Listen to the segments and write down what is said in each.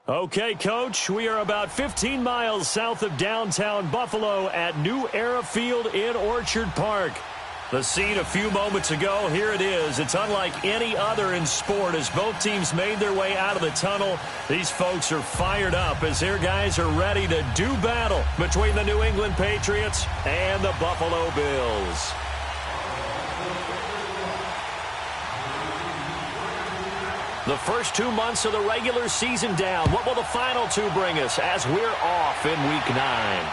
Okay, Coach, we are about 15 miles south of downtown Buffalo at New Era Field in Orchard Park. The scene a few moments ago, here it is. It's unlike any other in sport as both teams made their way out of the tunnel. These folks are fired up as their guys are ready to do battle between the New England Patriots and the Buffalo Bills. The first 2 months of the regular season down. What will the final two bring us as we're off in Week 9?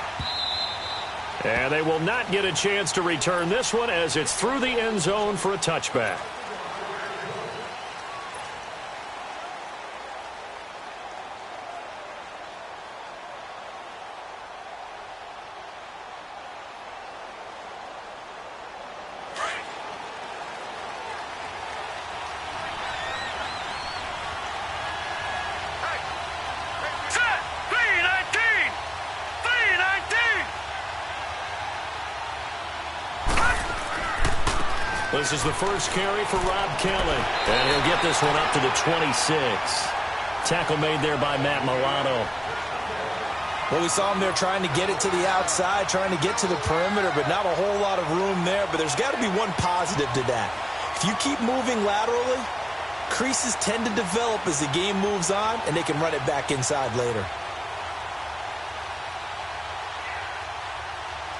And they will not get a chance to return this one as it's through the end zone for a touchback. This is the first carry for Rob Kelly, and he'll get this one up to the 26. Tackle made there by Matt Milano. Well, we saw him there trying to get it to the outside, trying to get to the perimeter, but not a whole lot of room there. But there's got to be one positive to that. If you keep moving laterally, creases tend to develop as the game moves on, and they can run it back inside later.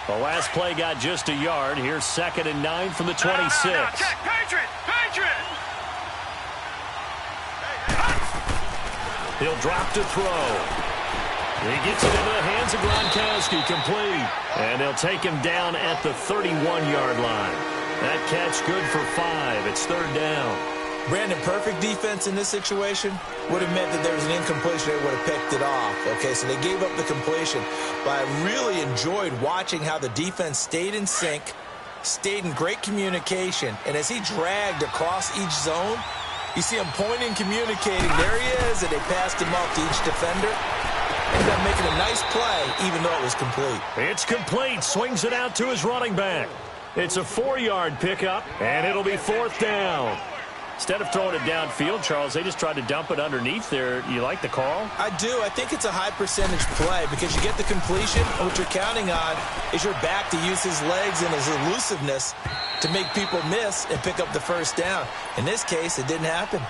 The last play got just a yard. Here's 2nd and 9 from the 26. No, check. Patriot! He'll drop to throw. He gets it into the hands of Gronkowski, complete. And they'll take him down at the 31-yard line. That catch good for 5. It's 3rd down. Brandon, perfect defense in this situation would have meant that there was an incompletion. They would have picked it off. Okay, so they gave up the completion. But I really enjoyed watching how the defense stayed in sync, stayed in great communication. And as he dragged across each zone, you see him pointing, communicating. There he is, and they passed him off to each defender. Ended up making a nice play, even though it was complete. It's complete. Swings it out to his running back. It's a 4-yard pickup, and it'll be 4th down. Instead of throwing it downfield, Charles, they just tried to dump it underneath there. You like the call? I do. I think it's a high percentage play because you get the completion, and what you're counting on is your back to use his legs and his elusiveness to make people miss and pick up the first down. In this case, it didn't happen.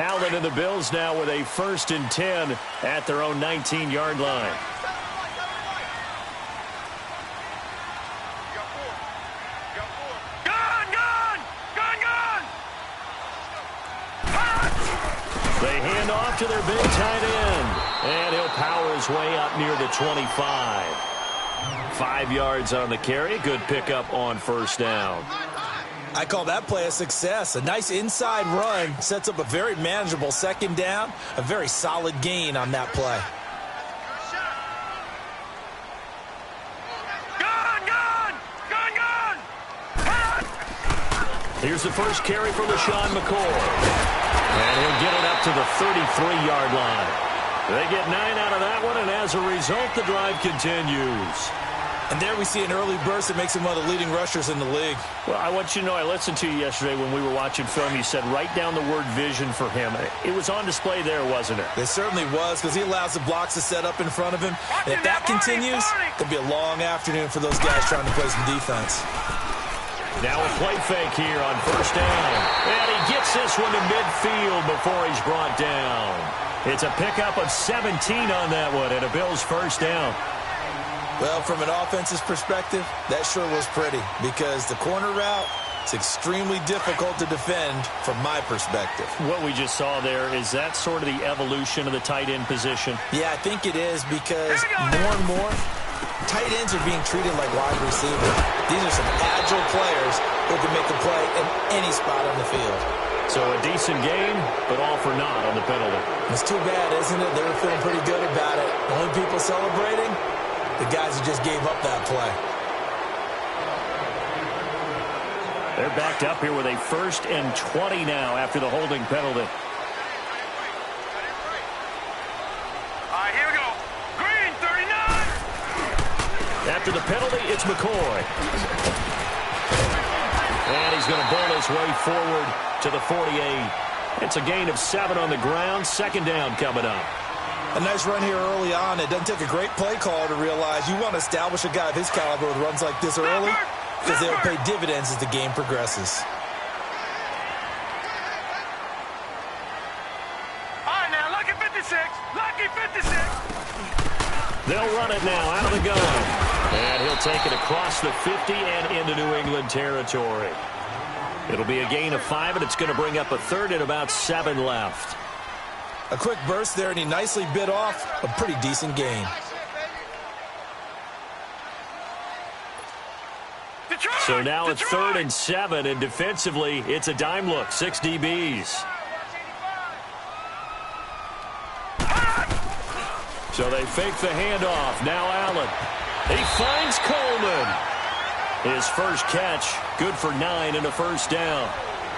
Allen and the Bills now with a 1st and 10 at their own 19-yard line. They hand off to their big tight end, and he'll power his way up near the 25. 5 yards on the carry. Good pickup on 1st down. I call that play a success. A nice inside run sets up a very manageable 2nd down. A very solid gain on that play. Here's the first carry for LaShawn McCoy. And he'll get it up to the 33-yard line. They get 9 out of that one, and as a result, the drive continues. And there we see an early burst that makes him one of the leading rushers in the league. Well, I want you to know, I listened to you yesterday when we were watching film. You said write down the word vision for him. It was on display there, wasn't it? It certainly was, because he allows the blocks to set up in front of him. And if that continues, it'll be a long afternoon for those guys trying to play some defense. Now a play fake here on 1st down. And he gets this one to midfield before he's brought down. It's a pickup of 17 on that one and a Bills 1st down. Well, from an offense's perspective, that sure was pretty because the corner route is extremely difficult to defend from my perspective. What we just saw there, is that sort of the evolution of the tight end position? Yeah, I think it is because more and more tight ends are being treated like wide receivers. These are some agile players who can make a play in any spot on the field. So a decent game, but all for naught on the penalty. It's too bad, isn't it? They were feeling pretty good about it. The only people celebrating, the guys who just gave up that play. They're backed up here with a 1st and 20 now after the holding penalty. Here we go. Green, 39. After the penalty, it's McCoy. And he's going to bowl his way forward to the 48. It's a gain of 7 on the ground. Second down coming up. A nice run here early on. It doesn't take a great play caller to realize you want to establish a guy of his caliber with runs like this early because they'll pay dividends as the game progresses. All right, now, lucky 56. Lucky 56. They'll run it now out of the gun. And he'll take it across the 50 and into New England territory. It'll be a gain of 5, and it's going to bring up a third and about 7 left. A quick burst there, and he nicely bit off a pretty decent gain. So now it's 3rd and 7, and defensively, it's a dime look. 6 DBs. So they fake the handoff. Now Allen. He finds Coleman. His first catch, good for 9 and a first down.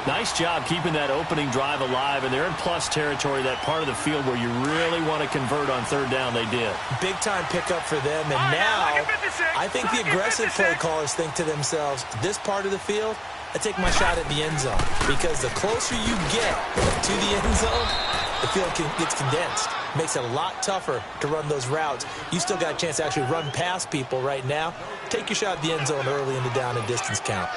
Nice job keeping that opening drive alive, and they're in plus territory, that part of the field where you really want to convert on 3rd down. They did. Big-time pickup for them, and now I think the aggressive play callers think to themselves, this part of the field, I take my shot at the end zone, because the closer you get to the end zone, the field gets condensed. Makes it a lot tougher to run those routes. You still got a chance to actually run past people right now. Take your shot at the end zone early in the down and distance count.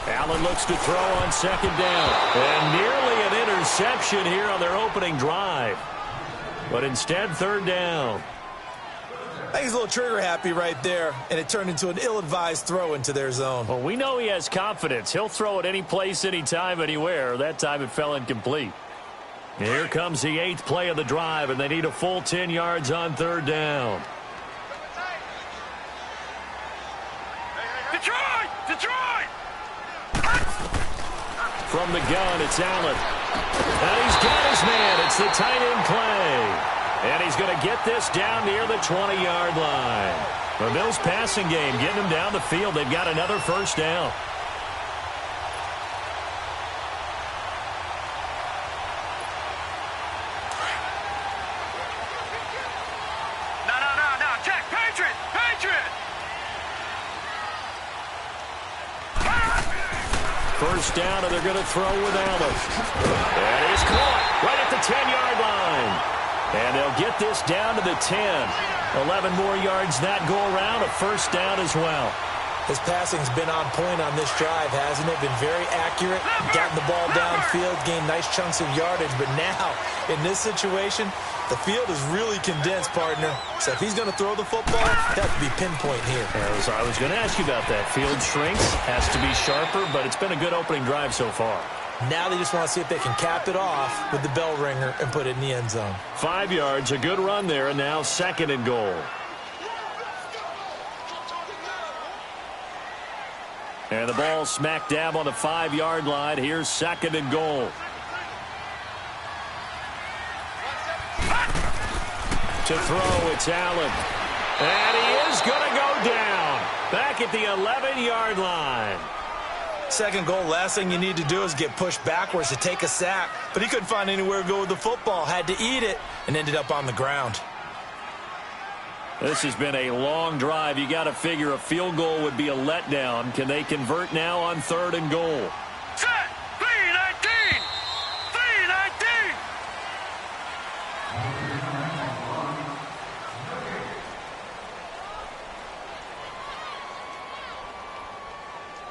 Allen looks to throw on 2nd down. And nearly an interception here on their opening drive. But instead, 3rd down. I think he's a little trigger happy right there, and it turned into an ill-advised throw into their zone. Well, we know he has confidence. He'll throw it any place, anytime, anywhere. That time it fell incomplete. Here comes the 8th play of the drive, and they need a full 10 yards on 3rd down. Detroit! Detroit! From the gun, it's Allen. And he's got his man. It's the tight end play. And he's going to get this down near the 20-yard line. The Bills' passing game getting them down the field. They've got another first down. No. Check. Patriot! Patriot! First down, and they're going to throw with Allen. And he's caught right at the 10-yard line. And they'll get this down to the 10. 11 more yards that go around, a first down as well. His passing's been on point on this drive, hasn't it? Been very accurate, gotten the ball downfield, gained nice chunks of yardage. But now, in this situation, the field is really condensed, partner. So if he's going to throw the football, that has to be pinpoint here. I was going to ask you about that. Field shrinks, has to be sharper, but it's been a good opening drive so far. Now they just want to see if they can cap it off with the bell ringer and put it in the end zone. 5 yards, a good run there, and now 2nd and goal. And the ball smack dab on the 5-yard line. Here's 2nd and goal. To throw, it's Allen. And he is going to go down. Back at the 11-yard line. 2nd goal, last thing you need to do is get pushed backwards to take a sack. But he couldn't find anywhere to go with the football. Had to eat it and ended up on the ground. This has been a long drive. You got to figure a field goal would be a letdown. Can they convert now on 3rd and goal? Set! 3-19! 3-19!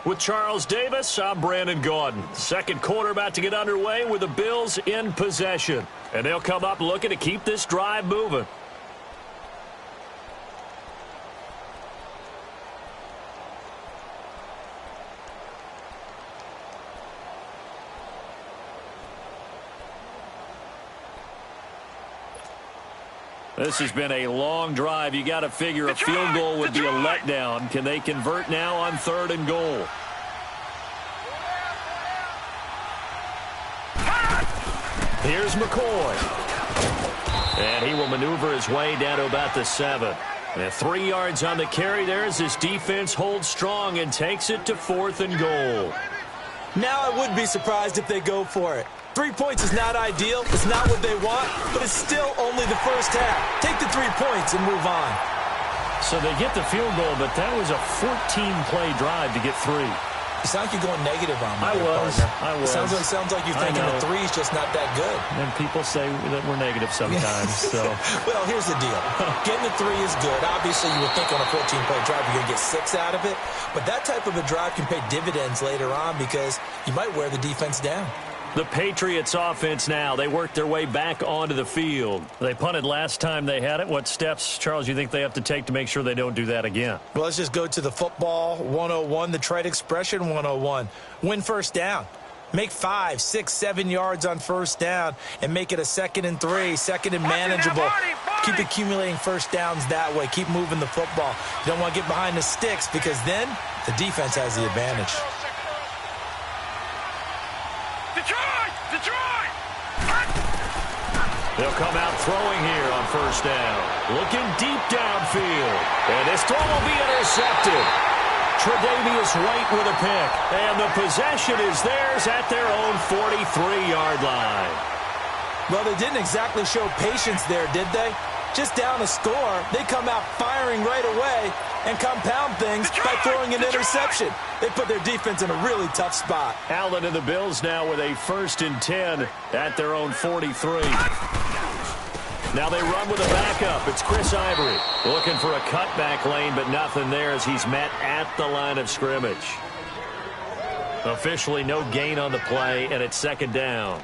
With Charles Davis, I'm Brandon Gaudin. 2nd quarter about to get underway with the Bills in possession. And they'll come up looking to keep this drive moving. This has been a long drive. You got to figure a field goal would be a letdown. Can they convert now on 3rd and goal? Here's McCoy. And he will maneuver his way down to about the 7. And 3 yards on the carry there as his defense holds strong and takes it to 4th and goal. Now I would be surprised if they go for it. 3 points is not ideal. It's not what they want, but it's still only the first half. Take the 3 points and move on. So they get the field goal, but that was a 14-play drive to get 3. You sound like you're going negative on me. I was. It sounds like you're thinking the 3's just not that good. And people say that we're negative sometimes. So, well, here's the deal. Getting the 3 is good. Obviously, you would think on a 14-play drive you're going to get 6 out of it. But that type of a drive can pay dividends later on because you might wear the defense down. The Patriots offense now. They work their way back onto the field. They punted last time they had it. What steps, Charles, you think they have to take to make sure they don't do that again? Well, let's just go to the football 101, the trade expression 101. Win first down. Make 5, 6, 7 yards on first down and make it a 2nd and 3, 2nd and manageable. Keep accumulating first downs that way. Keep moving the football. You don't want to get behind the sticks because then the defense has the advantage. Detroit! They'll come out throwing here on first down. Looking deep downfield. And this throw will be intercepted. Tre'Davious White with a pick. And the possession is theirs at their own 43-yard line. Well, they didn't exactly show patience there, did they? Just down a score, they come out firing right away and compound things by throwing an interception. They put their defense in a really tough spot. Allen and the Bills now with a 1st and 10 at their own 43. Now they run with a backup. It's Chris Ivory looking for a cutback lane, but nothing there as he's met at the line of scrimmage. Officially no gain on the play, and it's 2nd down.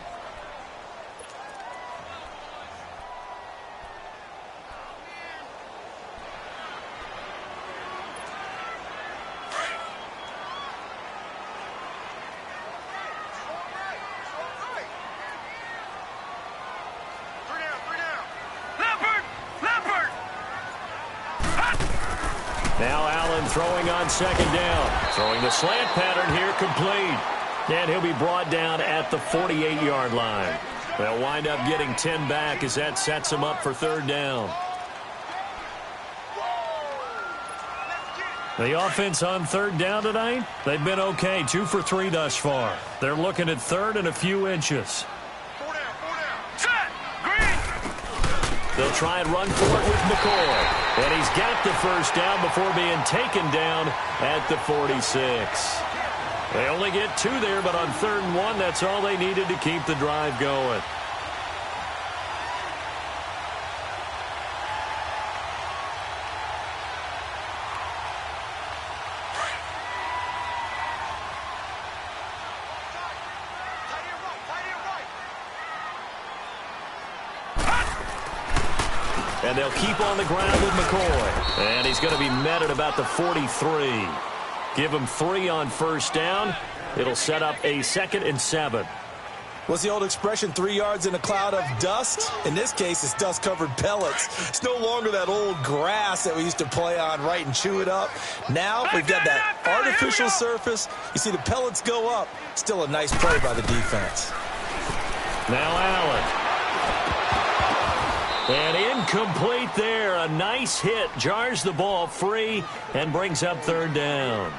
Now Allen throwing on 2nd down. Throwing the slant pattern here complete. And he'll be brought down at the 48-yard line. They'll wind up getting 10 back as that sets them up for 3rd down. The offense on 3rd down tonight, they've been okay. 2 for 3 thus far. They're looking at 3rd and a few inches. 4 down. Set! Green! They'll try and run for it with McCoy. And he's got the first down before being taken down at the 46. They only get 2 there, but on 3rd and 1, that's all they needed to keep the drive going. And they'll keep on the ground with McCoy. And he's going to be met at about the 43. Give him 3 on first down. It'll set up a 2nd and 7. What's the old expression, 3 yards in a cloud of dust? In this case, it's dust-covered pellets. It's no longer that old grass that we used to play on, right, and chew it up. Now we've got that artificial surface. You see the pellets go up. Still a nice play by the defense. Now Allen. And incomplete there. A nice hit. Jars the ball free and brings up 3rd down.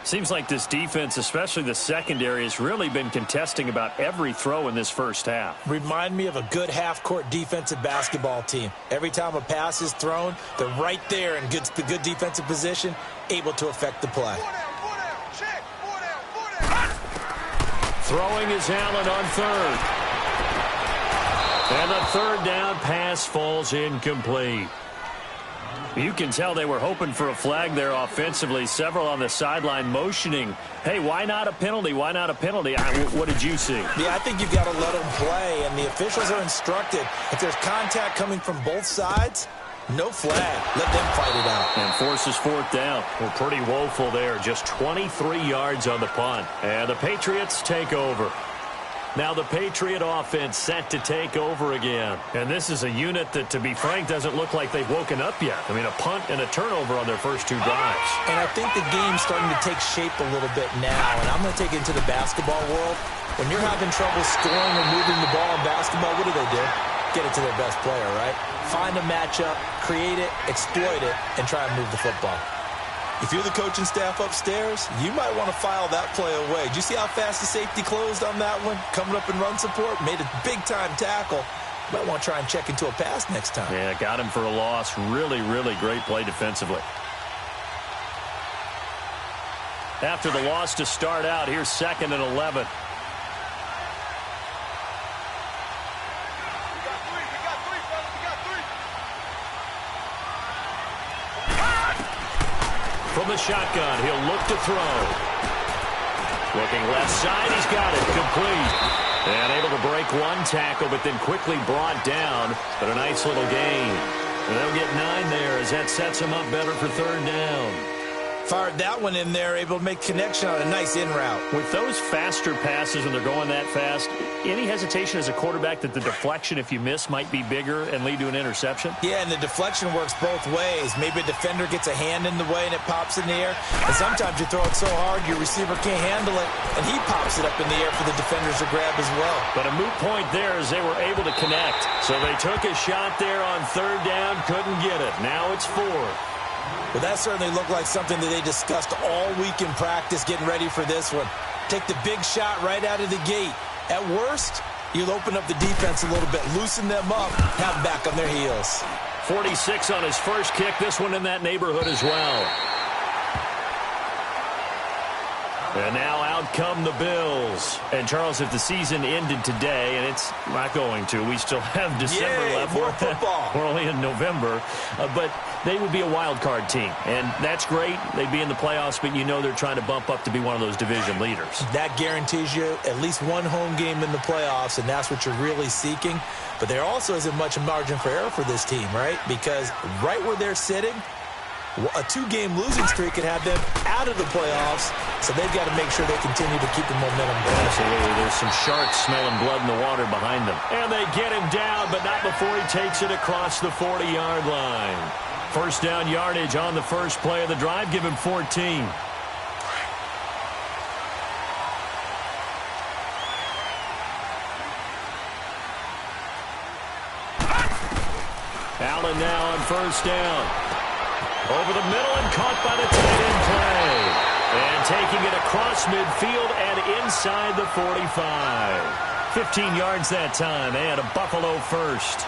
Seems like this defense, especially the secondary, has really been contesting about every throw in this first half. Remind me of a good half-court defensive basketball team. Every time a pass is thrown, they're right there in good defensive position, able to affect the play. Throwing is Allen on 3rd. And the 3rd down pass falls incomplete. You can tell they were hoping for a flag there offensively. Several on the sideline motioning, hey, why not a penalty? Why not a penalty? What did you see? Yeah, I think you've got to let them play, and the officials are instructed. If there's contact coming from both sides, no flag. Let them fight it out. And forces 4th down. Well, pretty woeful there. Just 23 yards on the punt. And the Patriots take over. Now the Patriot offense set to take over again. And this is a unit that, to be frank, doesn't look like they've woken up yet. I mean, a punt and a turnover on their first 2 drives. And I think the game's starting to take shape a little bit now. And I'm going to take it into the basketball world. When you're having trouble scoring or moving the ball in basketball, what do? Get it to their best player, right? Find a matchup, create it, exploit it, and try and move the football. If you're the coaching staff upstairs, you might want to file that play away. Did you see how fast the safety closed on that one? Coming up in run support, made a big-time tackle. Might want to try and check into a pass next time. Yeah, got him for a loss. Really, really great play defensively. After the loss to start out, here's 2nd and 11. From the shotgun, he'll look to throw. Looking left side, he's got it. Complete. And able to break one tackle, but then quickly brought down. But a nice little gain. And they'll get 9 there as that sets him up better for 3rd down. Fired that one in there, able to make connection on a nice in route. With those faster passes when they're going that fast, any hesitation as a quarterback that the deflection, if you miss, might be bigger and lead to an interception? Yeah, and the deflection works both ways. Maybe a defender gets a hand in the way and it pops in the air. And sometimes you throw it so hard your receiver can't handle it, and he pops it up in the air for the defenders to grab as well. But a moot point there as they were able to connect. So they took a shot there on 3rd down, couldn't get it. Now it's 4th. Well, that certainly looked like something that they discussed all week in practice, getting ready for this one. Take the big shot right out of the gate. At worst, you'll open up the defense a little bit, loosen them up, have them back on their heels. 46 on his first kick. This one in that neighborhood as well. And now out come the Bills. And, Charles, if the season ended today, and it's not going to, we still have December left. More football. We're only in November. But they would be a wild card team. And that's great. They'd be in the playoffs, but you know they're trying to bump up to be one of those division leaders. That guarantees you at least one home game in the playoffs, and that's what you're really seeking. But there also isn't much margin for error for this team, right? Because right where they're sitting, a 2-game losing streak could have them out of the playoffs, so they've got to make sure they continue to keep the momentum going. Absolutely. There's some sharks smelling blood in the water behind them. And they get him down, but not before he takes it across the 40-yard line. 1st down yardage on the first play of the drive. Give him 14. Allen now on 1st down. Over the middle and caught by the tight end play. And taking it across midfield and inside the 45. 15 yards that time and a Buffalo first.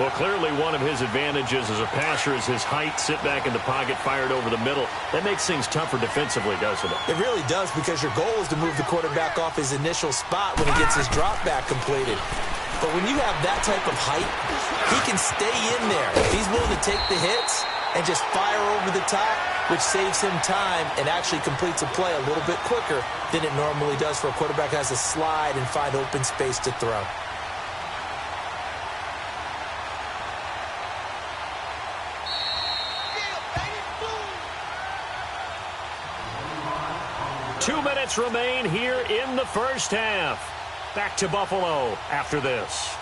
Well, clearly one of his advantages as a passer is his height. Sit back in the pocket, fired over the middle. That makes things tougher defensively, doesn't it? It really does, because your goal is to move the quarterback off his initial spot when he gets his drop back completed. But when you have that type of height, he can stay in there. If he's willing to take the hits and just fire over the top, which saves him time and actually completes a play a little bit quicker than it normally does for a quarterback who has to slide and find open space to throw. Two minutes remain here in the first half. Back to Buffalo after this.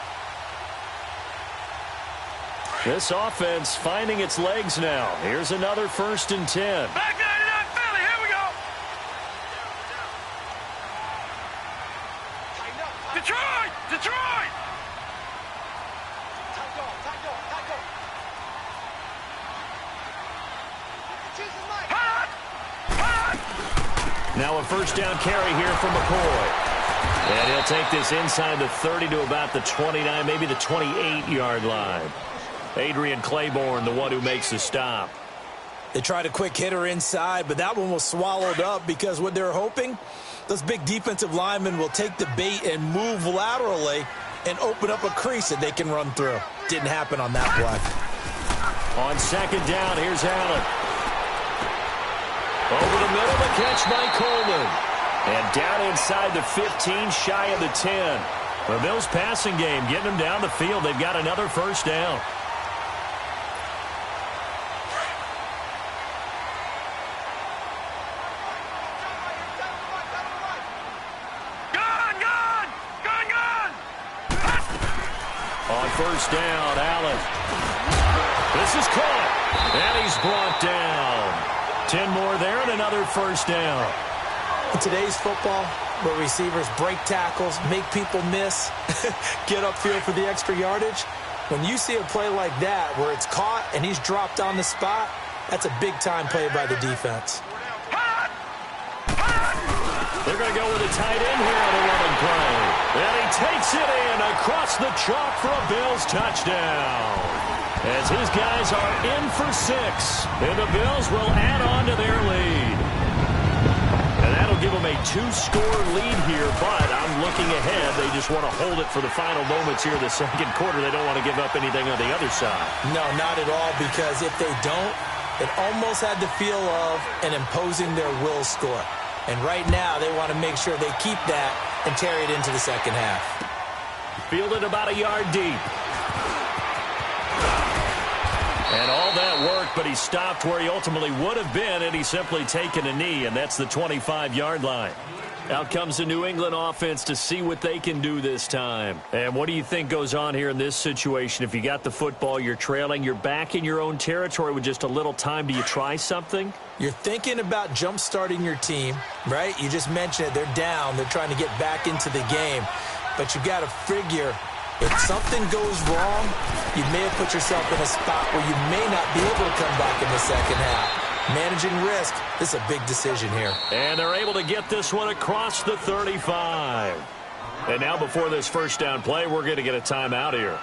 This offense finding its legs now. Here's another 1st and 10. Back 99 Philly, here we go. Detroit! Detroit! Now a 1st down carry here from McCoy. And he'll take this inside the 30 to about the 29, maybe the 28-yard line. Adrian Claiborne, the one who makes the stop. They tried a quick hitter inside, but that one was swallowed up because what they're hoping, those big defensive linemen will take the bait and move laterally and open up a crease that they can run through. Didn't happen on that play. On 2nd down, here's Allen. Over the middle, the catch by Coleman. And down inside the 15, shy of the 10. The Bills passing game, getting them down the field. They've got another 1st down. On 1st down, Allen. This is caught. And he's brought down. 10 more there and another 1st down. In today's football, where receivers break tackles, make people miss, get upfield for the extra yardage, when you see a play like that where it's caught and he's dropped on the spot, That's a big-time play by the defense. They're going to go with a tight end here on a running play. And he takes it in across the chalk for a Bills touchdown. As his guys are in for 6. And the Bills will add on to their lead. And that'll give them a 2-score lead here, but I'm looking ahead. They just want to hold it for the final moments here in the second quarter. They don't want to give up anything on the other side. No, not at all, because if they don't, it almost had the feel of an imposing their will score. And right now, they want to make sure they keep that and carry it into the second half. Fielded about a yard deep. And all that work, but he stopped where he ultimately would have been, and he's simply taken a knee, and that's the 25-yard line. Out comes the New England offense to see what they can do this time. And what do you think goes on here in this situation? If you got the football, you're trailing, you're back in your own territory with just a little time. Do you try something? You're thinking about jump-starting your team, right? You just mentioned it. They're down. They're trying to get back into the game. But you got to figure, if something goes wrong, you may have put yourself in a spot where you may not be able to come back in the second half. Managing risk, this is a big decision here. And they're able to get this one across the 35. And now before this first down play, we're going to get a timeout here,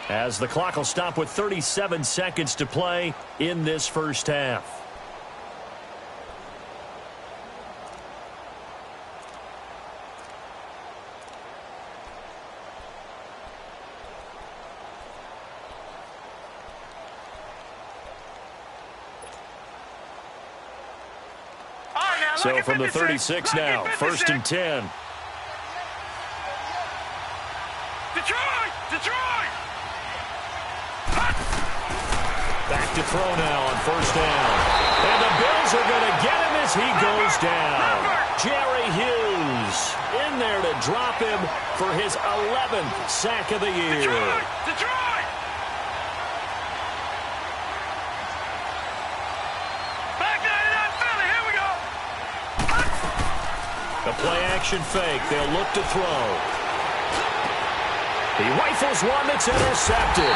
as the clock will stop with 37 seconds to play in this first half. So from the 36 now, 1st and 10. Detroit! Detroit! Back to throw now on 1st down. And the Bills are going to get him as he goes down. Jerry Hughes in there to drop him for his 11th sack of the year. Detroit! Detroit! The play-action fake. They'll look to throw. He rifles one that's intercepted.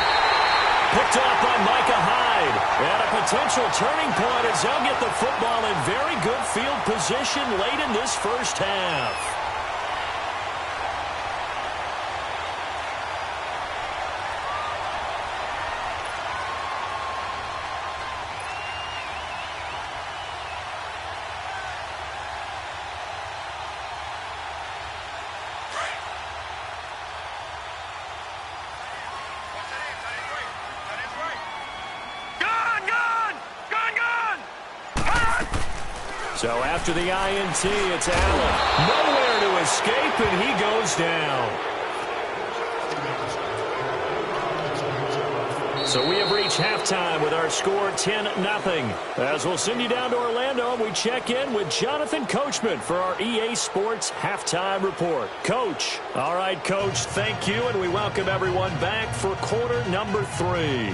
Picked off by Micah Hyde. And a potential turning point as they'll get the football in very good field position late in this first half. So after the INT, it's Allen. Nowhere to escape, and he goes down. So we have reached halftime with our score 10-0. As we'll send you down to Orlando, we check in with Jonathan Coachman for our EA Sports Halftime Report. Coach. All right, Coach, thank you, and we welcome everyone back for quarter number 3.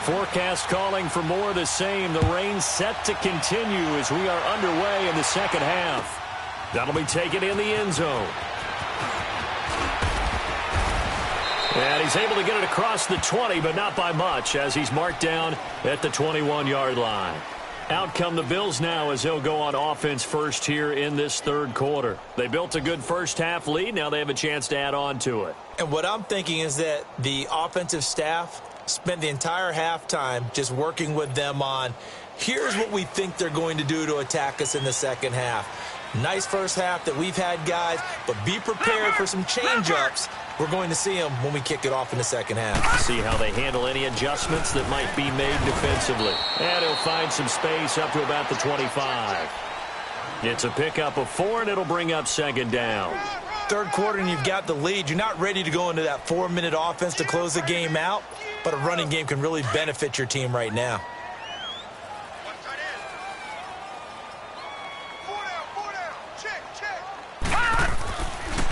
Forecast calling for more of the same. The rain set to continue as we are underway in the second half. That'll be taken in the end zone. And he's able to get it across the 20, but not by much, as he's marked down at the 21-yard line. Out come the Bills now as they'll go on offense first here in this third quarter. They built a good first half lead. Now they have a chance to add on to it. And what I'm thinking is that the offensive staff spent the entire halftime just working with them on, here's what we think they're going to do to attack us in the second half. Nice first half that we've had, guys, but be prepared for some change-ups. We're going to see them when we kick it off in the second half. See how they handle any adjustments that might be made defensively. And he'll find some space up to about the 25. It's a pickup of 4, and it'll bring up second down. Third quarter, and you've got the lead. You're not ready to go into that 4-minute offense to close the game out, but a running game can really benefit your team right now.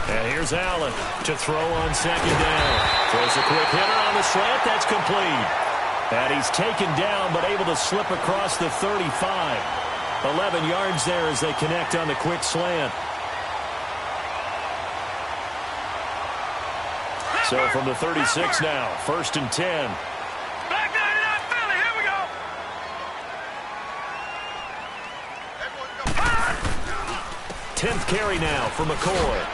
And here's Allen to throw on second down. Throws a quick hitter on the slant. That's complete. And he's taken down, but able to slip across the 35. 11 yards there as they connect on the quick slant. So from the 36 now, 1st and 10. Back 99 Philly, here we go. 10th carry now for McCoy.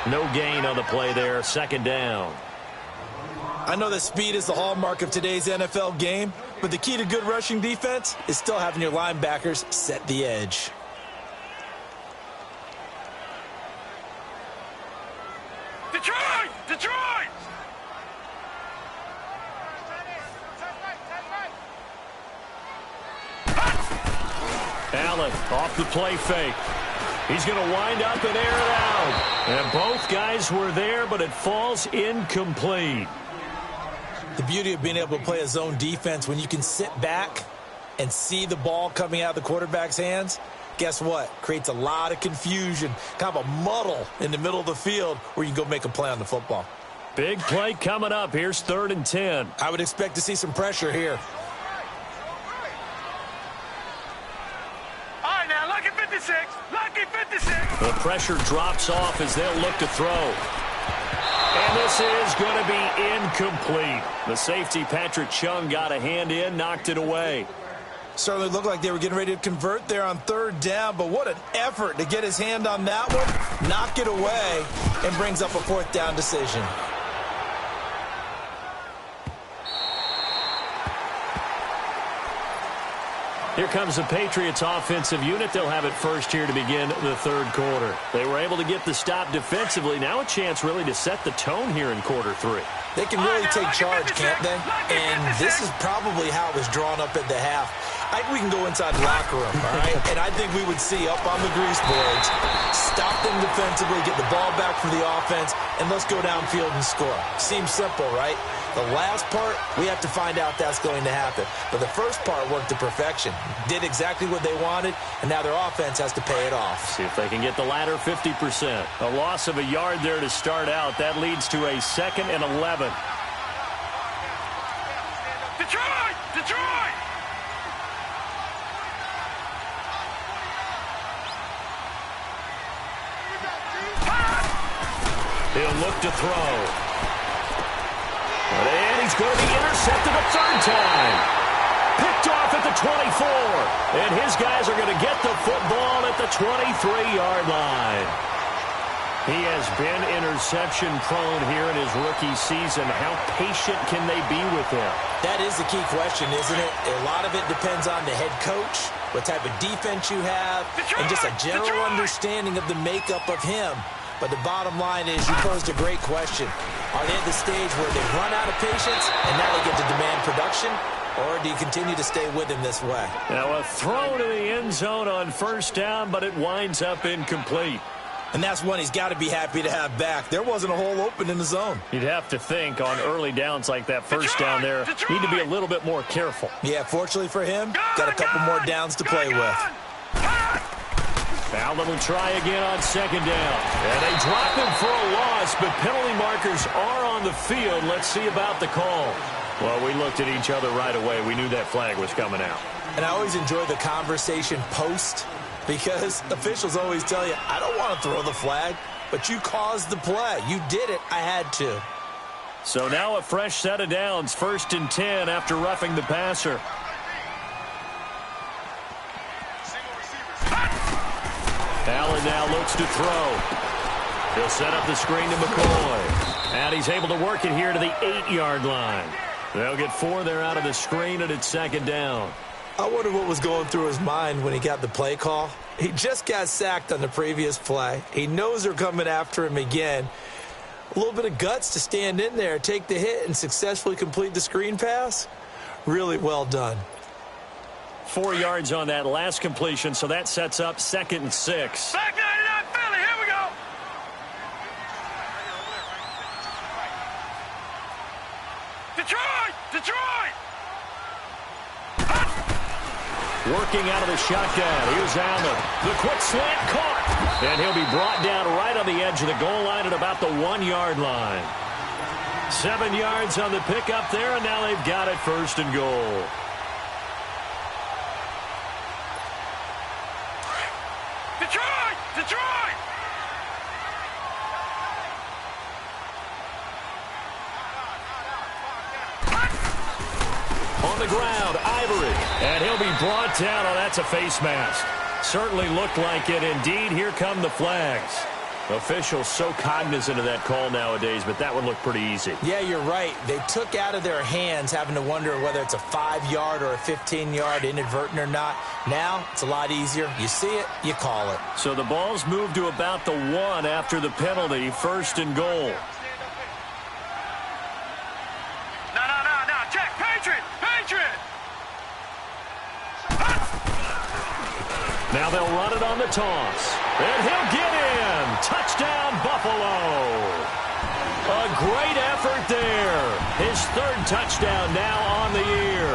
No gain on the play there, 2nd down. I know that speed is the hallmark of today's NFL game, but the key to good rushing defense is still having your linebackers set the edge. Detroit! Detroit! Allen off the play fake. He's going to wind up and air it out. And both guys were there, but it falls incomplete. The beauty of being able to play a zone defense when you can sit back and see the ball coming out of the quarterback's hands, guess what? Creates a lot of confusion, kind of a muddle in the middle of the field where you can go make a play on the football. Big play coming up. Here's 3rd and 10. I would expect to see some pressure here. All right, now, lucky 56. Lucky 56. The pressure drops off as they'll look to throw. And this is going to be incomplete. The safety, Patrick Chung, got a hand in, knocked it away. Certainly looked like they were getting ready to convert there on 3rd down, but what an effort to get his hand on that one, knock it away, and brings up a 4th down decision. Here comes the Patriots offensive unit. They'll have it first here to begin the 3rd quarter. They were able to get the stop defensively. Now a chance really to set the tone here in quarter 3. They can really take charge, can't they? And this is probably how it was drawn up at the half. I think we can go inside the locker room, all right? And I think we would see up on the grease boards, stop them defensively, get the ball back for the offense, and let's go downfield and score. Seems simple, right? The last part, we have to find out that's going to happen. But the first part worked to perfection. Did exactly what they wanted, and now their offense has to pay it off. See if they can get the latter 50%. A loss of a yard there to start out. That leads to a 2nd and 11. Detroit! Detroit! He'll look to throw. And he's going to be intercepted a 3rd time. Picked off at the 24. And his guys are going to get the football at the 23-yard line. He has been interception prone here in his rookie season. How patient can they be with him? That is the key question, isn't it? A lot of it depends on the head coach, what type of defense you have, and just a general understanding of the makeup of him. But the bottom line is you posed a great question. Are they at the stage where they've run out of patience and now they get to demand production? Or do you continue to stay with him this way? Now a throw to the end zone on 1st down, but it winds up incomplete. And that's one he's got to be happy to have back. There wasn't a hole open in the zone. You'd have to think on early downs like that 1st down there, need to be a little bit more careful. Yeah, fortunately for him, got a couple more downs to play with. Allen will try again on 2nd down. And they drop him for a loss, but penalty markers are on the field. Let's see about the call. Well, we looked at each other right away. We knew that flag was coming out. And I always enjoy the conversation post, because officials always tell you, I don't want to throw the flag, but you caused the play. You did it. I had to. So now a fresh set of downs, 1st and 10 after roughing the passer. Allen now looks to throw. He'll set up the screen to McCoy. And he's able to work it here to the 8-yard line. They'll get 4 there out of the screen, and it's 2nd down. I wonder what was going through his mind when he got the play call. He just got sacked on the previous play. He knows they're coming after him again. A little bit of guts to stand in there, take the hit, and successfully complete the screen pass. Really well done. 4 yards on that last completion, so that sets up 2nd and 6. Back 99 Philly, here we go. Detroit! Detroit! Working out of the shotgun. Here's Allen. The quick slant caught. And he'll be brought down right on the edge of the goal line at about the 1-yard line. 7 yards on the pickup there, and now they've got it 1st and goal. Detroit! Detroit! ground. Ivory. And he'll be brought down. Oh, that's a face mask. Certainly looked like it. Indeed, here come the flags. Officials so cognizant of that call nowadays, but that would look pretty easy. Yeah, you're right. They took out of their hands having to wonder whether it's a 5-yard or a 15-yard, inadvertent or not. Now, it's a lot easier. You see it, you call it. So the ball's moved to about the 1 after the penalty, 1st and goal. No. Check. Patriot. Now they'll run it on the toss. And he'll get in. Touchdown, Buffalo. A great effort there. His 3rd touchdown now on the year.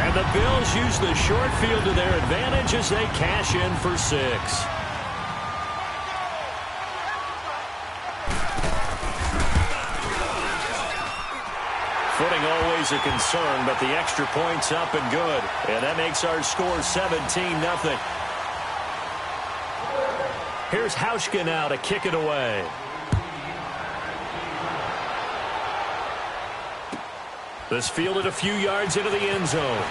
And the Bills use the short field to their advantage as they cash in for 6. Footing always a concern, but the extra point's up and good. And that makes our score 17-0. Here's Hauschka now to kick it away. This fielded a few yards into the end zone.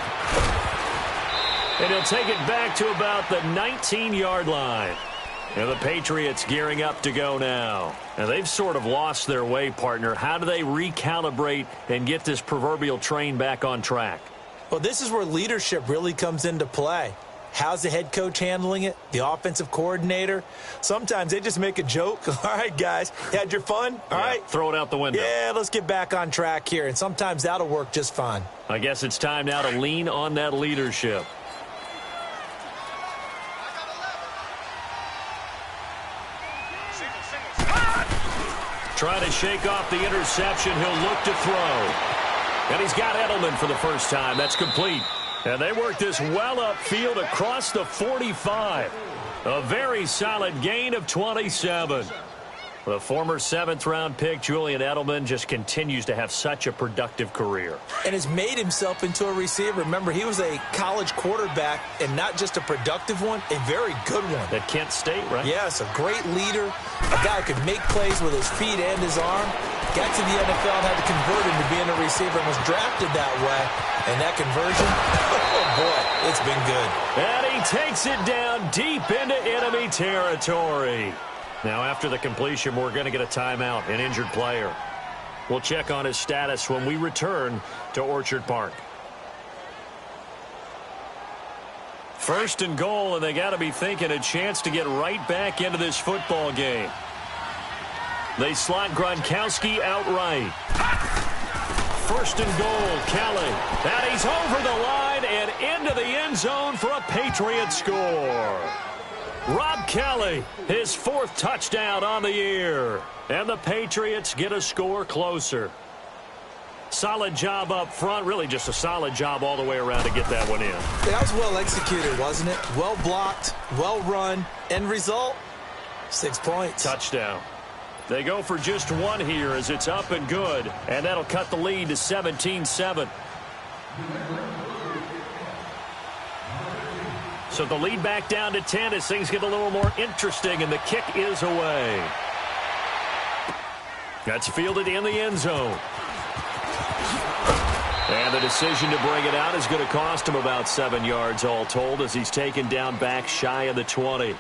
And he'll take it back to about the 19-yard line. And the Patriots gearing up to go now. And they've sort of lost their way, partner. How do they recalibrate and get this proverbial train back on track? Well, this is where leadership really comes into play. How's the head coach handling it? The offensive coordinator? Sometimes they just make a joke. All right, guys, had your fun? All right. Throw it out the window. Yeah, let's get back on track here. And sometimes that'll work just fine. I guess it's time now to lean on that leadership. Trying to shake off the interception. He'll look to throw. And he's got Edelman for the first time. That's complete. And they work this well upfield across the 45. A very solid gain of 27. The former 7th-round pick, Julian Edelman, just continues to have such a productive career. And has made himself into a receiver. Remember, he was a college quarterback, and not just a productive one, a very good one. At Kent State, right? Yes, a great leader, a guy who could make plays with his feet and his arm. Got to the NFL and had to convert into being a receiver and was drafted that way. And that conversion, oh boy, it's been good. And he takes it down deep into enemy territory. Now, after the completion, we're going to get a timeout, an injured player. We'll check on his status when we return to Orchard Park. 1st and goal, and they got to be thinking a chance to get right back into this football game. They slot Gronkowski outright. 1st and goal, Kelly. And he's over the line and into the end zone for a Patriot score. Rob Kelly, his 4th touchdown on the year. And the Patriots get a score closer. Solid job up front. Really just a solid job all the way around to get that one in. That was well executed, wasn't it? Well blocked, well run. End result, 6 points. Touchdown. They go for just 1 here as it's up and good. And that'll cut the lead to 17-7. So the lead back down to 10 as things get a little more interesting, and the kick is away. That's fielded in the end zone. And the decision to bring it out is going to cost him about 7 yards all told as he's taken down back shy of the 20.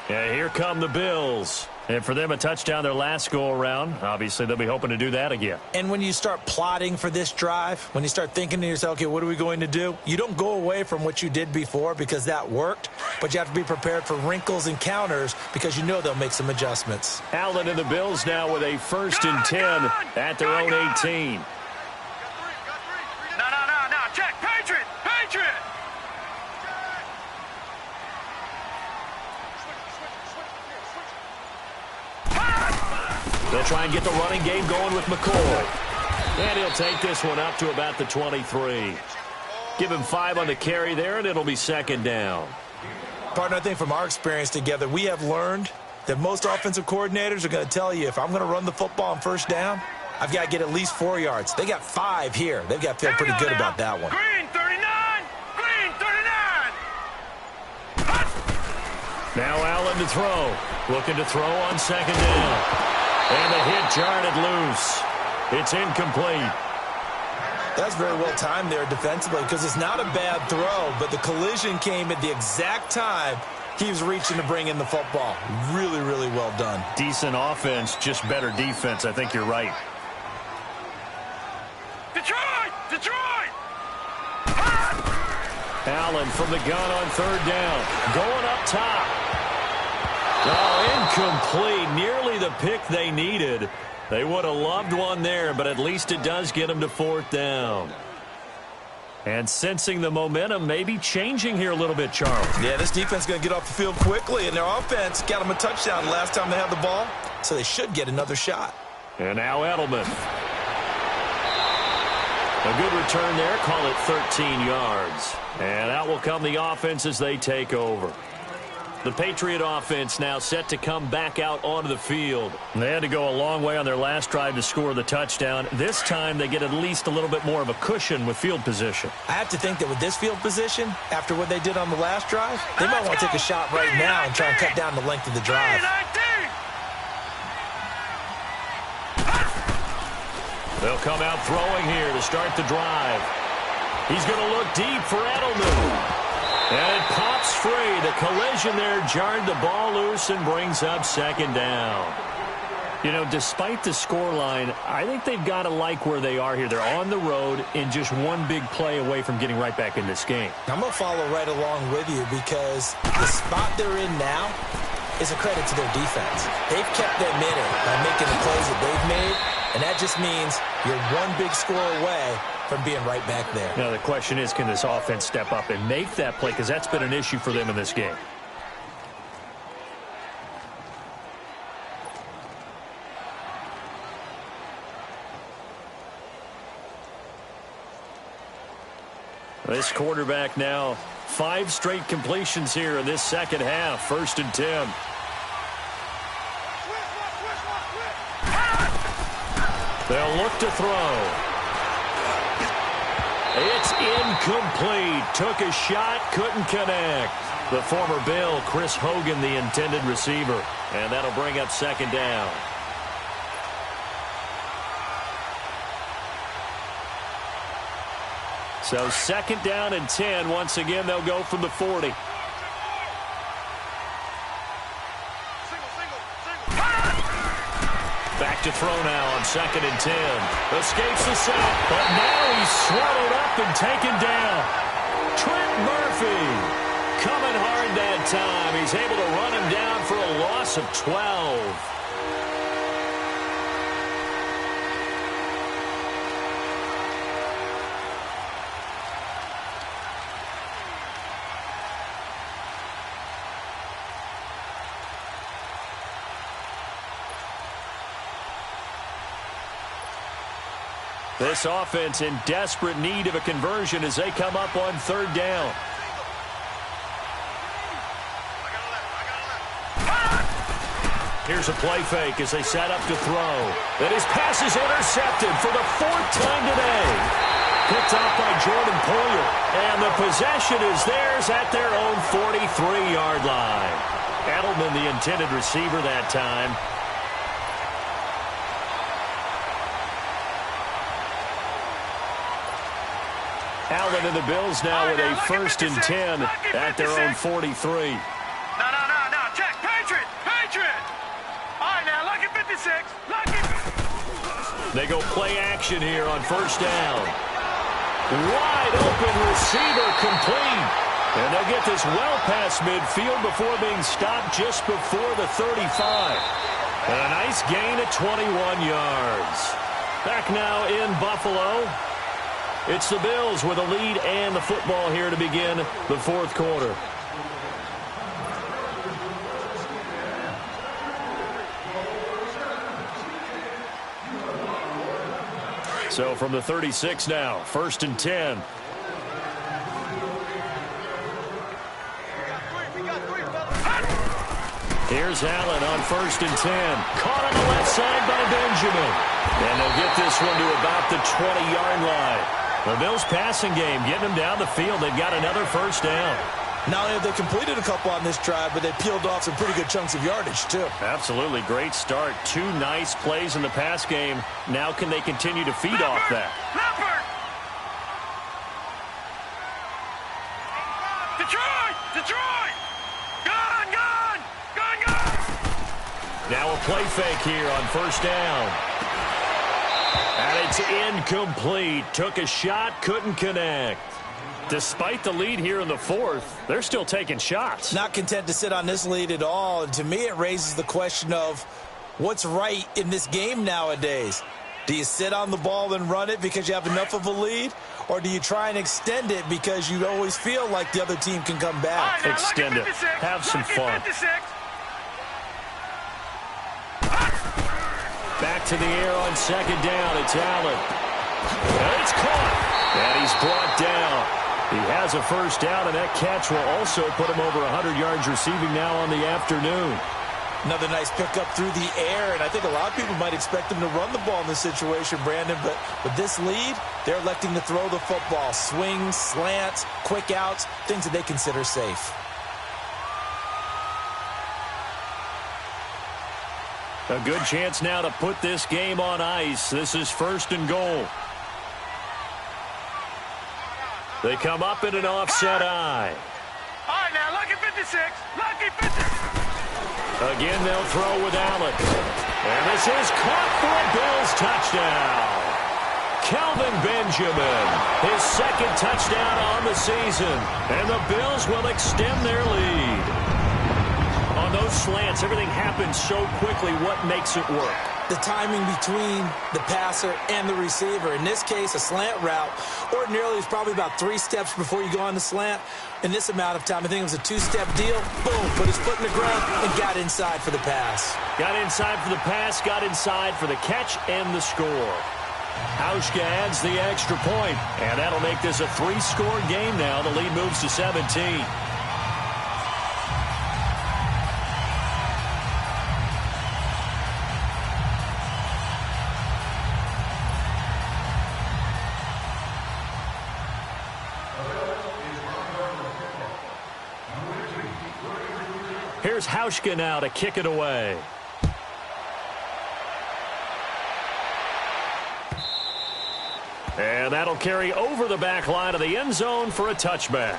And here come the Bills. And for them, a touchdown their last go-around. Obviously, they'll be hoping to do that again. And when you start plotting for this drive, when you start thinking to yourself, okay, what are we going to do? You don't go away from what you did before because that worked, but you have to be prepared for wrinkles and counters because you know they'll make some adjustments. Allen and the Bills now with a 1st and 10 at their own 18. No. Check. Patriot. They'll try and get the running game going with McCoy. And he'll take this one up to about the 23. Give him 5 on the carry there, and it'll be 2nd down. Partner, I think from our experience together, we have learned that most offensive coordinators are going to tell you, if I'm going to run the football on 1st down, I've got to get at least 4 yards. They got 5 here. They've got to feel pretty good about that one. Green 39. Green 39. Now Allen to throw. Looking to throw on 2nd down. And the hit jarred it loose. It's incomplete. That's very well timed there defensively because it's not a bad throw, but the collision came at the exact time he was reaching to bring in the football. Really, really well done. Decent offense, just better defense. I think you're right. Detroit! Detroit! Allen from the gun on third down. Going up top. Oh, incomplete. Nearly the pick they needed. They would have loved one there, but at least it does get them to fourth down. And sensing the momentum maybe changing here a little bit, Charles. Yeah, this defense is going to get off the field quickly, and their offense got them a touchdown the last time they had the ball, so they should get another shot. And now Edelman. A good return there. Call it 13 yards. And out will come the offense as they take over. The Patriot offense now set to come back out onto the field. They had to go a long way on their last drive to score the touchdown. This time they get at least a little bit more of a cushion with field position. I have to think that with this field position, after what they did on the last drive, they might want to take a shot right now and try and cut down the length of the drive. They'll come out throwing here to start the drive. He's going to look deep for Edelman. And it pops free. The collision there jarred the ball loose and brings up second down. You know, despite the scoreline, I think they've got to like where they are here. They're on the road and just one big play away from getting right back in this game. I'm going to follow right along with you because the spot they're in now is a credit to their defense. They've kept them in it by making the plays that they've made, and that just means you're one big score away from being right back there. Now the question is, can this offense step up and make that play? Because that's been an issue for them in this game. This quarterback now 5 straight completions here in this second half. 1st and 10. They'll look to throw. It's incomplete. Took a shot, couldn't connect. The former Bill, Chris Hogan, the intended receiver. And that'll bring up second down. So 2nd down and 10. Once again, they'll go from the 40. Back to throw now on 2nd and 10. Escapes the sack, but now he's swallowed up and taken down. Trent Murphy coming hard that time. He's able to run him down for a loss of 12. This offense in desperate need of a conversion as they come up on 3rd down. Here's a play fake as they set up to throw. And his pass is intercepted for the 4th time today. Picked off by Jordan Poyer. And the possession is theirs at their own 43-yard line. Edelman, the intended receiver that time. Allen and the Bills now with a 1st and 10 at their own 43. No. Check. Patriot. All right, now, lucky 56. Lucky. They go play action here on 1st down. Wide open receiver complete. And they'll get this well past midfield before being stopped just before the 35. And a nice gain of 21 yards. Back now in Buffalo. It's the Bills with a lead and the football here to begin the 4th quarter. So from the 36 now, 1st and 10. Here's Allen on 1st and 10. Caught on the left side by Benjamin. And they'll get this one to about the 20-yard line. The Bills' passing game, getting them down the field. They've got another 1st down. Not only have they completed a couple on this drive, but they peeled off some pretty good chunks of yardage, too. Absolutely. Great start. 2 nice plays in the pass game. Now can they continue to feed off that? Detroit! Detroit! Gone! Gone! Gone! Gone! Now a play fake here on first down. And it's incomplete. Took a shot, couldn't connect. Despite the lead here in the fourth, they're still taking shots. Not content to sit on this lead at all. And to me, it raises the question of what's right in this game nowadays. Do you sit on the ball and run it because you have enough of a lead? Or do you try and extend it because you always feel like the other team can come back? Right, Extend it. Have some fun. 56. Back to the air on second down. It's Allen. And it's caught. And he's brought down. He has a first down, and that catch will also put him over 100 yards receiving now on the afternoon. Another nice pickup through the air, and I think a lot of people might expect him to run the ball in this situation, Brandon, but with this lead, they're electing to throw the football. Swings, slants, quick outs, things that they consider safe. A good chance now to put this game on ice. This is first and goal. They come up in an offset eye. All right, now, lucky 56. Lucky 56. Again, they'll throw with Allen. And this is caught for a Bills touchdown. Kelvin Benjamin, his second touchdown on the season. And the Bills will extend their lead. On those slants, everything happens so quickly. What makes it work? The timing between the passer and the receiver. In this case, a slant route ordinarily is probably about 3 steps before you go on the slant. In this amount of time, I think it was a 2-step deal. Boom, put his foot in the ground and got inside for the pass. Got inside for the pass, got inside for the catch and the score. Hauschka adds the extra point, and that'll make this a 3-score game now. The lead moves to 17. Here's Hauschka now to kick it away. And that'll carry over the back line of the end zone for a touchback.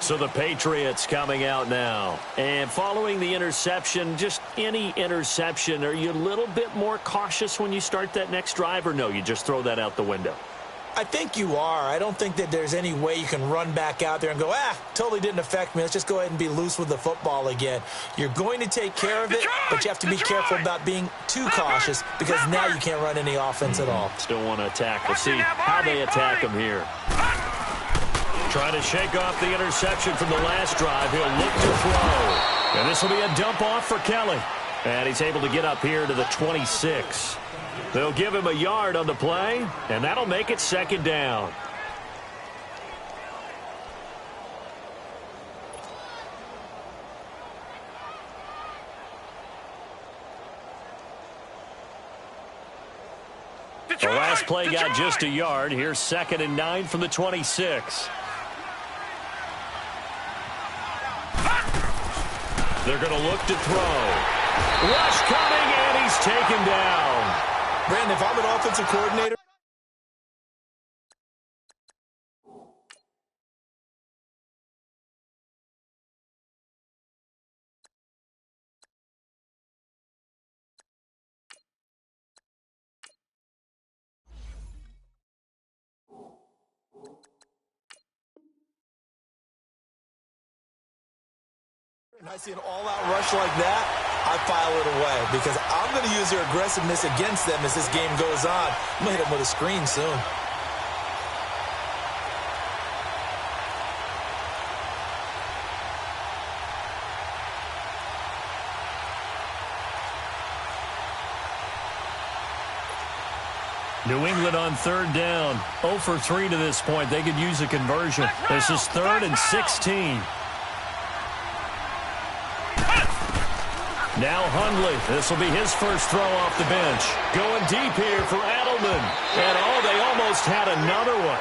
So the Patriots coming out now. And following the interception, just any interception, are you a little bit more cautious when you start that next drive, or no, you just throw that out the window? I think you are. I don't think that there's any way you can run back out there and go, totally didn't affect me. Let's just go ahead and be loose with the football again. You're going to take care of it, but you have to be careful about being too cautious because now you can't run any offense at all. Still want to attack. We'll see how they attack him here. Trying to shake off the interception from the last drive. He'll look to throw. And this will be a dump off for Kelly. And he's able to get up here to the 26. They'll give him a yard on the play, and that'll make it second down. The last play got just a yard. Here's 2nd and 9 from the 26. They're going to look to throw. Rush coming, and he's taken down. Brandon, if I'm an offensive coordinator, and I see an all-out rush like that, I file it away because I'm going to use their aggressiveness against them as this game goes on. I'm going to hit them with a screen soon. New England on 3rd down. 0 for 3 to this point. They could use a conversion. This is 3rd and 16. Now Hundley. This will be his first throw off the bench. Going deep here for Edelman. And they almost had another one.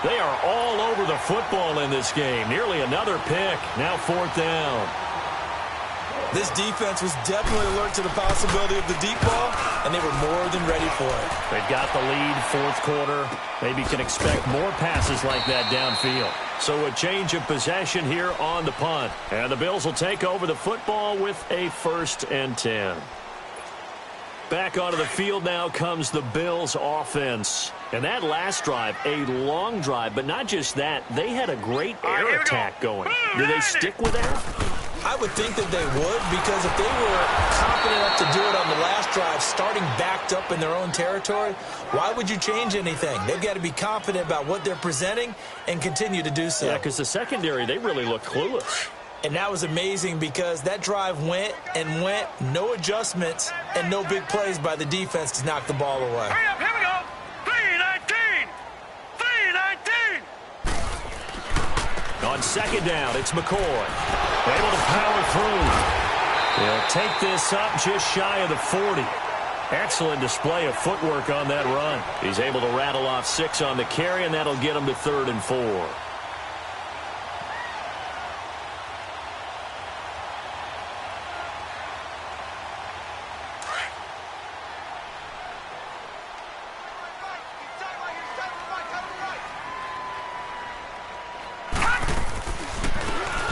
They are all over the football in this game. Nearly another pick. Now 4th down. This defense was definitely alert to the possibility of the deep ball, and they were more than ready for it. They've got the lead, 4th quarter. Maybe can expect more passes like that downfield. So a change of possession here on the punt. And the Bills will take over the football with a 1st and 10. Back onto the field now comes the Bills offense. And that last drive, a long drive, but not just that. They had a great air attack going. Do they stick with that? I would think that they would, because if they were confident enough to do it on the last drive, starting backed up in their own territory, why would you change anything? They've got to be confident about what they're presenting and continue to do so. Yeah, because the secondary, they really look clueless. And that was amazing because that drive went and went, no adjustments, and no big plays by the defense to knock the ball away. Hurry up, here we go. 3-19. 3-19. On 2nd down, it's McCoy. Able to power through. He'll take this up just shy of the 40. Excellent display of footwork on that run. He's able to rattle off 6 on the carry, and that'll get him to 3rd and 4.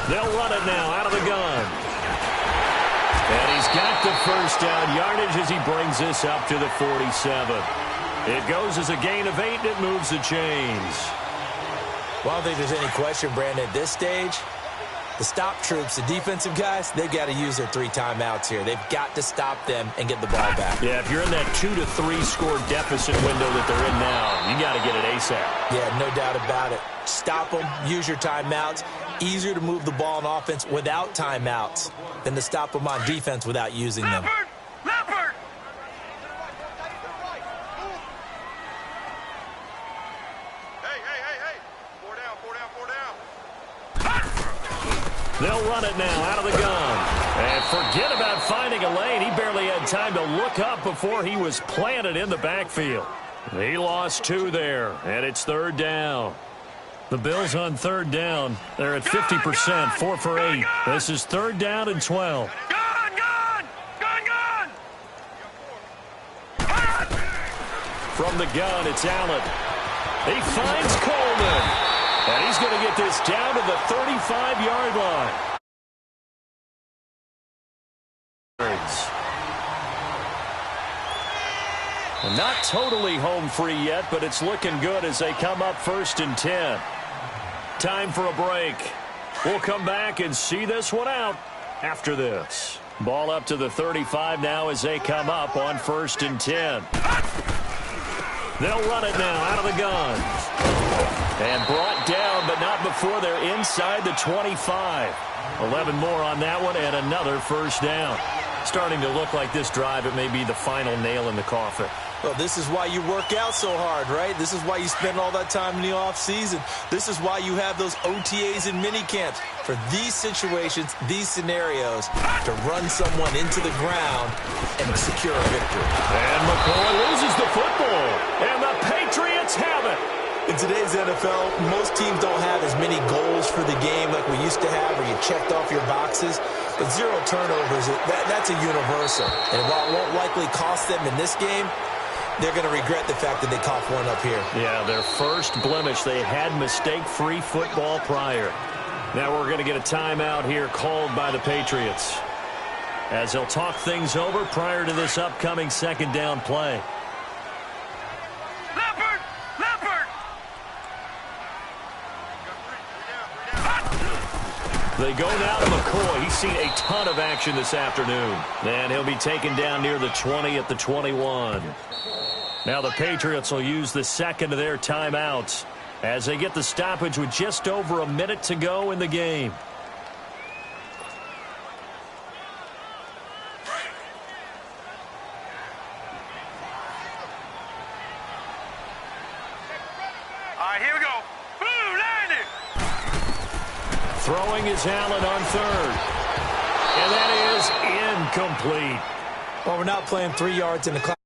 They'll run it now out of the gun. And he's got the 1st down yardage as he brings this up to the 47. It goes as a gain of 8, and it moves the chains. Well, I don't think there's any question, Brandon, at this stage, the stop troops, the defensive guys, they've got to use their 3 timeouts here. They've got to stop them and get the ball back. Yeah, if you're in that 2 to 3 score deficit window that they're in now, you got to get it ASAP. Yeah, no doubt about it. Stop them, use your timeouts. Easier to move the ball on offense without timeouts than to stop them on defense without using them. Leopard! Hey. 4 down. They'll run it now out of the gun. And forget about finding a lane. He barely had time to look up before he was planted in the backfield. He lost 2 there, and it's 3rd down. The Bills on 3rd down. They're at 50%, 4 for 8. This is 3rd down and 12. Gun! From the gun, it's Allen. He finds Coleman. And he's going to get this down to the 35-yard line. Well, not totally home free yet, but it's looking good as they come up 1st and 10. Time for a break. We'll come back and see this one out after this. Ball up to the 35 now as they come up on 1st and 10. They'll run it now out of the gun. And brought down, but not before they're inside the 25. 11 more on that one and another 1st down. Starting to look like this drive, it may be the final nail in the coffin. Well, this is why you work out so hard, right? This is why you spend all that time in the offseason. This is why you have those OTAs and minicamps. For these situations, these scenarios, to run someone into the ground and secure a victory. And McCoy loses the football. And the Patriots have it. In today's NFL, most teams don't have as many goals for the game like we used to have, where you checked off your boxes. But 0 turnovers, that's a universal. And while it won't likely cost them in this game, they're going to regret the fact that they coughed one up here. Yeah, their first blemish. They had mistake-free football prior. Now we're going to get a timeout here called by the Patriots, as they'll talk things over prior to this upcoming 2nd down play. Leopard! They go now to McCoy. He's seen a ton of action this afternoon. And he'll be taken down near the 20 at the 21. Now the Patriots will use the 2nd of their timeouts as they get the stoppage with just over a minute to go in the game. All right, here we go. Boom, landed. Throwing is Allen on 3rd. And that is incomplete. Well, we're not playing 3 yards in the clock.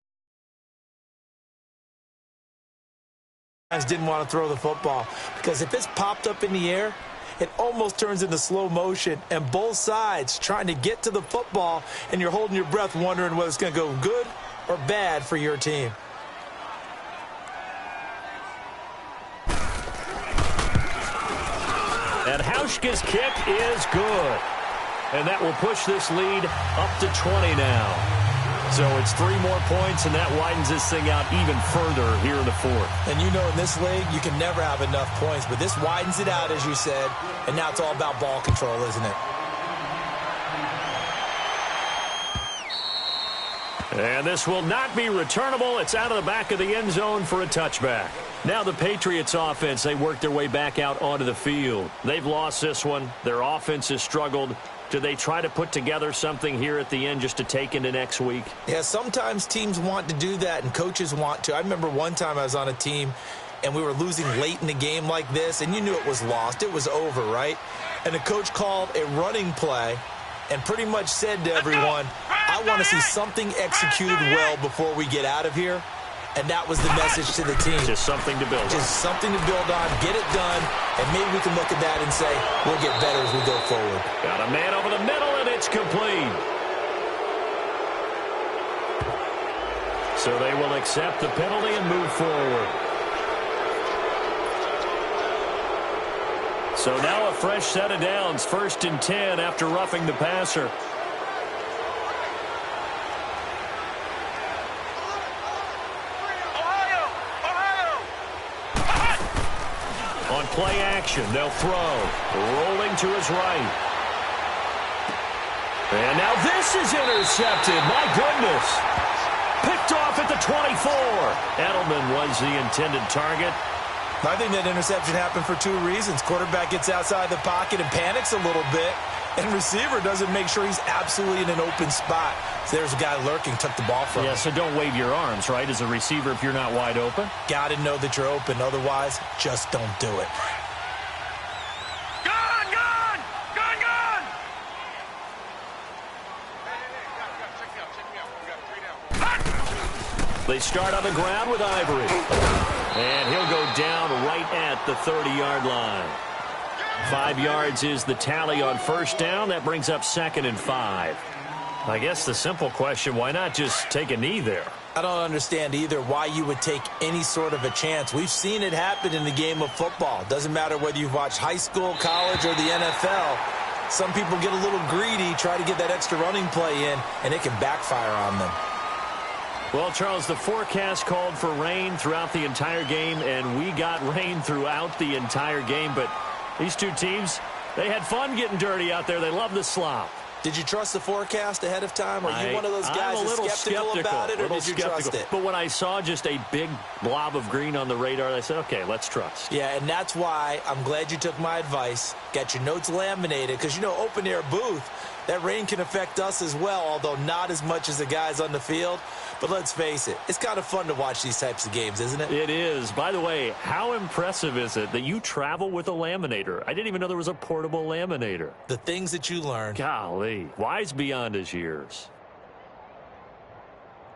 Didn't want to throw the football, because if it's popped up in the air, it almost turns into slow motion, and both sides trying to get to the football, and you're holding your breath wondering whether it's going to go good or bad for your team. Gauschka's kick is good. And that will push this lead up to 20 now. So it's 3 more points, and that widens this thing out even further here in the fourth. And you know, in this league, you can never have enough points, but this widens it out, as you said, and now it's all about ball control, isn't it? And this will not be returnable. It's out of the back of the end zone for a touchback. Now the Patriots offense, they work their way back out onto the field. They've lost this one. Their offense has struggled. Do they try to put together something here at the end just to take into next week? Yeah, sometimes teams want to do that and coaches want to. I remember one time I was on a team and we were losing late in the game like this, and you knew it was lost. It was over, right? And the coach called a running play and pretty much said to everyone, I want to see something executed well before we get out of here. And that was the message to the team. Just something to build on. Just something to build on, get it done, and maybe we can look at that and say, we'll get better as we go forward. Got a man over the middle, and it's complete. So they will accept the penalty and move forward. So now a fresh set of downs, 1st and 10 after roughing the passer. On play action, they'll throw. Rolling to his right. And now this is intercepted. My goodness. Picked off at the 24. Edelman was the intended target. I think that interception happened for 2 reasons. Quarterback gets outside the pocket and panics a little bit, and receiver doesn't make sure he's absolutely in an open spot. So there's a guy lurking, took the ball from him. Yeah, so don't wave your arms, right, as a receiver if you're not wide open? Got to know that you're open. Otherwise, just don't do it. Gone, gone! Gone, gone! They start on the ground with Ivory. And he'll go down right at the 30-yard line. 5 yards is the tally on first down. That brings up 2nd and 5. I guess the simple question, why not just take a knee there? I don't understand either why you would take any sort of a chance. We've seen it happen in the game of football. Doesn't matter whether you've watched high school, college, or the NFL. Some people get a little greedy, try to get that extra running play in, and it can backfire on them. Well, Charles, the forecast called for rain throughout the entire game, and we got rain throughout the entire game. But these two teams, they had fun getting dirty out there. They love the slop. Did you trust the forecast ahead of time? Are you one of those guys that's skeptical about it, or did you trust it? But when I saw just a big blob of green on the radar, I said, okay, let's trust. Yeah, and that's why I'm glad you took my advice. Got your notes laminated, because, you know, open-air booth, that rain can affect us as well, although not as much as the guys on the field. But let's face it, it's kind of fun to watch these types of games, isn't it? It is. By the way, how impressive is it that you travel with a laminator? I didn't even know there was a portable laminator. The things that you learn. Golly, wise beyond his years.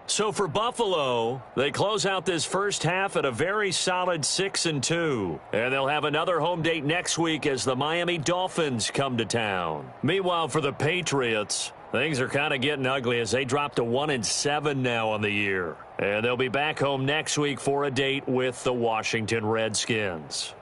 So for Buffalo, they close out this first half at a very solid 6-2. And they'll have another home date next week as the Miami Dolphins come to town. Meanwhile, for the Patriots, things are kind of getting ugly as they drop to 1-7 now on the year. And they'll be back home next week for a date with the Washington Redskins.